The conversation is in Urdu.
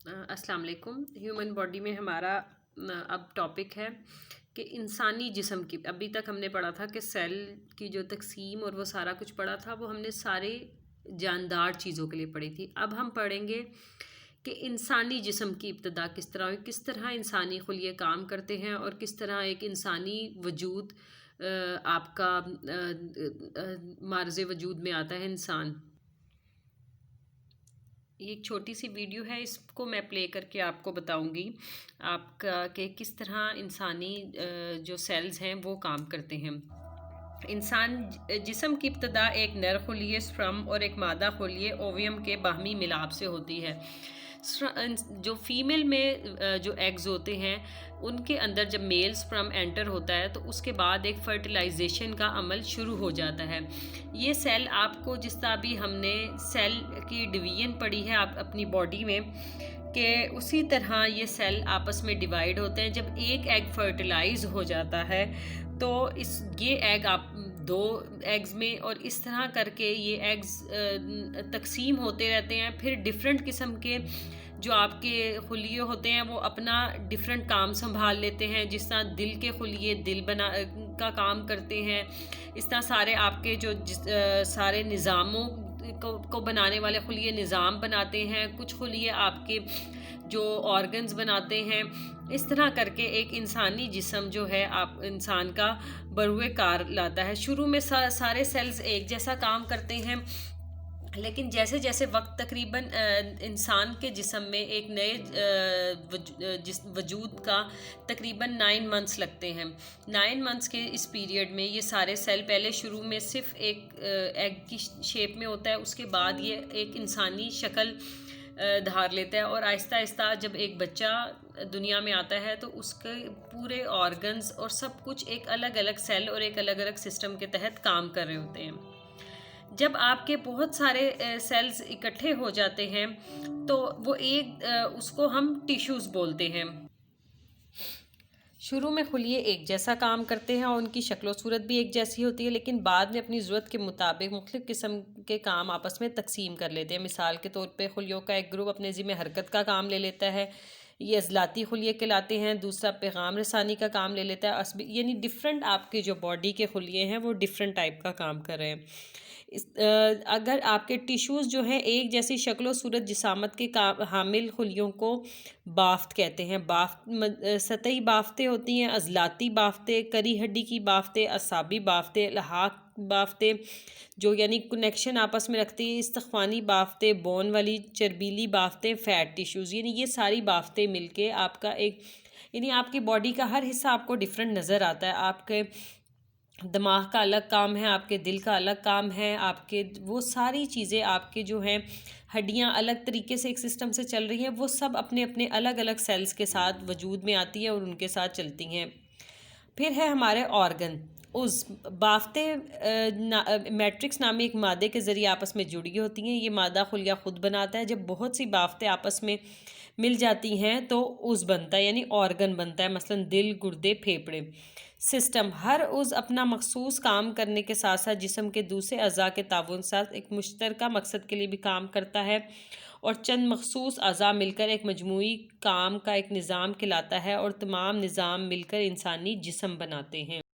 السلام علیکم۔ ہیومن باڈی میں ہمارا اب ٹاپک ہے کہ انسانی جسم کی، ابھی تک ہم نے پڑھا تھا کہ سیل کی جو تقسیم اور وہ سارا کچھ پڑھا تھا، وہ ہم نے سارے جاندار چیزوں کے لیے پڑھی تھی۔ اب ہم پڑھیں گے کہ انسانی جسم کی ابتدا کس طرح ہوئی، کس طرح انسانی خلیے کام کرتے ہیں اور کس طرح ایک انسانی وجود آپ کا معرض وجود میں آتا ہے انسان۔ یہ ایک چھوٹی سی ویڈیو ہے، اس کو میں پلے کر کے آپ کو بتاؤں گی آپ کا کہ کس طرح انسانی جو سیلز ہیں وہ کام کرتے ہیں۔ انسان جسم کی ابتدا ایک نر خلیے سپرم اور ایک مادہ خلیے اوویم کے باہمی ملاپ سے ہوتی ہے۔ جو فیمیل میں جو ایگز ہوتے ہیں ان کے اندر جب میل سپرم انٹر ہوتا ہے تو اس کے بعد ایک فرٹیلائزیشن کا عمل شروع ہو جاتا ہے۔ یہ سیل آپ کو جس طرح بھی ہم نے سیل کی ڈویژن پڑھی ہے آپ اپنی باڈی میں، کہ اسی طرح یہ سیل آپس میں ڈیوائیڈ ہوتے ہیں۔ جب ایک ایگ فرٹیلائز ہو جاتا ہے تو یہ ایگ آپ دو ایگز میں، اور اس طرح کر کے یہ ایگز تقسیم ہوتے رہتے ہیں۔ پھر ڈیفرنٹ قسم کے جو آپ کے خلیے ہوتے ہیں وہ اپنا ڈیفرنٹ کام سنبھال لیتے ہیں، جس طرح دل کے خلیے دل کا کام کرتے ہیں، اس طرح سارے آپ کے جو سارے نظاموں کو بنانے والے خلیے نظام بناتے ہیں، کچھ خلیے آپ کے جو آرگنز بناتے ہیں۔ اس طرح کر کے ایک انسانی جسم جو ہے آپ انسان کا بروئے کار لاتا ہے۔ شروع میں سارے سیلز ایک جیسا کام کرتے ہیں، لیکن جیسے جیسے وقت تقریباً انسان کے جسم میں ایک نئے وجود کا تقریباً 9 منتھس لگتے ہیں۔ 9 منتھس کے اس پیریڈ میں یہ سارے سیل پہلے شروع میں صرف ایک ایگ کی شیپ میں ہوتا ہے، اس کے بعد یہ ایک انسانی شکل دھار لیتا ہے، اور آہستہ آہستہ جب ایک بچہ دنیا میں آتا ہے تو اس کے پورے آرگنز اور سب کچھ ایک الگ الگ سیل اور ایک الگ الگ سسٹم کے تحت کام کر رہے ہوتے ہیں۔ جب آپ کے بہت سارے سیلز اکٹھے ہو جاتے ہیں تو وہ اس کو ہم ٹیشوز بولتے ہیں۔ شروع میں خلیے ایک جیسا کام کرتے ہیں اور ان کی شکل و صورت بھی ایک جیسی ہوتی ہے، لیکن بعد میں اپنی ضرورت کے مطابق مختلف قسم کے کام آپس میں تقسیم کر لیتے ہیں۔ مثال کے طور پہ خلیوں کا ایک گروپ اپنے ذمہ حرکت کا کام لے لیتا ہے، یہ عضلاتی خلیے کہلاتے ہیں۔ دوسرا پیغام رسانی کا کام لے لیتا ہے، یعنی ڈیفرنٹ آپ کے جو باڈی کے خلیے ہیں وہ ڈیفرنٹ ٹائپ کا کام کر رہے ہیں۔ اگر آپ کے ٹیشوز جو ہیں ایک جیسی شکل و صورت جسامت کے حامل خلیوں کو بافت کہتے ہیں۔ سطحی بافتیں ہوتی ہیں، عضلاتی بافتیں، کری ہڈی کی بافتیں، اعصابی بافتیں، الحاق بافتیں جو یعنی کنیکشن آپس میں رکھتی ہیں، استخوانی بافتیں، بون والی چربیلی بافتیں، فیٹ ٹیشوز، یعنی یہ ساری بافتیں مل کے آپ کا یعنی آپ کی باڈی کا ہر حصہ آپ کو ڈیفرنٹ نظر آتا ہے۔ آپ کے دماغ کا الگ کام ہے، آپ کے دل کا الگ کام ہے، آپ کے وہ ساری چیزیں آپ کے جو ہیں ہڈیاں الگ طریقے سے ایک سسٹم سے چل رہی ہیں، وہ سب اپنے اپنے الگ الگ سیلز کے ساتھ وجود میں آتی ہیں اور ان کے ساتھ چلتی ہیں۔ پھر ہے ہمارے آرگن، بافتیں میٹرکس نامی ایک مادے کے ذریعے آپس میں جڑی ہوتی ہیں۔ یہ مادہ خلیہ خود بناتا ہے۔ جب بہت سی بافتیں آپس میں مل جاتی ہیں تو عضو بنتا ہے، یعنی آرگن بنتا ہے، مثلا دل، گردے، پھیپھڑے۔ سسٹم، ہر عضو اپنا مخصوص کام کرنے کے ساتھ ساتھ جسم کے دوسرے اعضاء کے تعاون کے ساتھ ایک مشترکہ مقصد کے لیے بھی کام کرتا ہے، اور چند مخصوص اعضاء مل کر ایک مجموعی کام کا ایک نظام کہلاتا ہے، اور تمام نظام مل کر انسانی جسم بناتے ہیں۔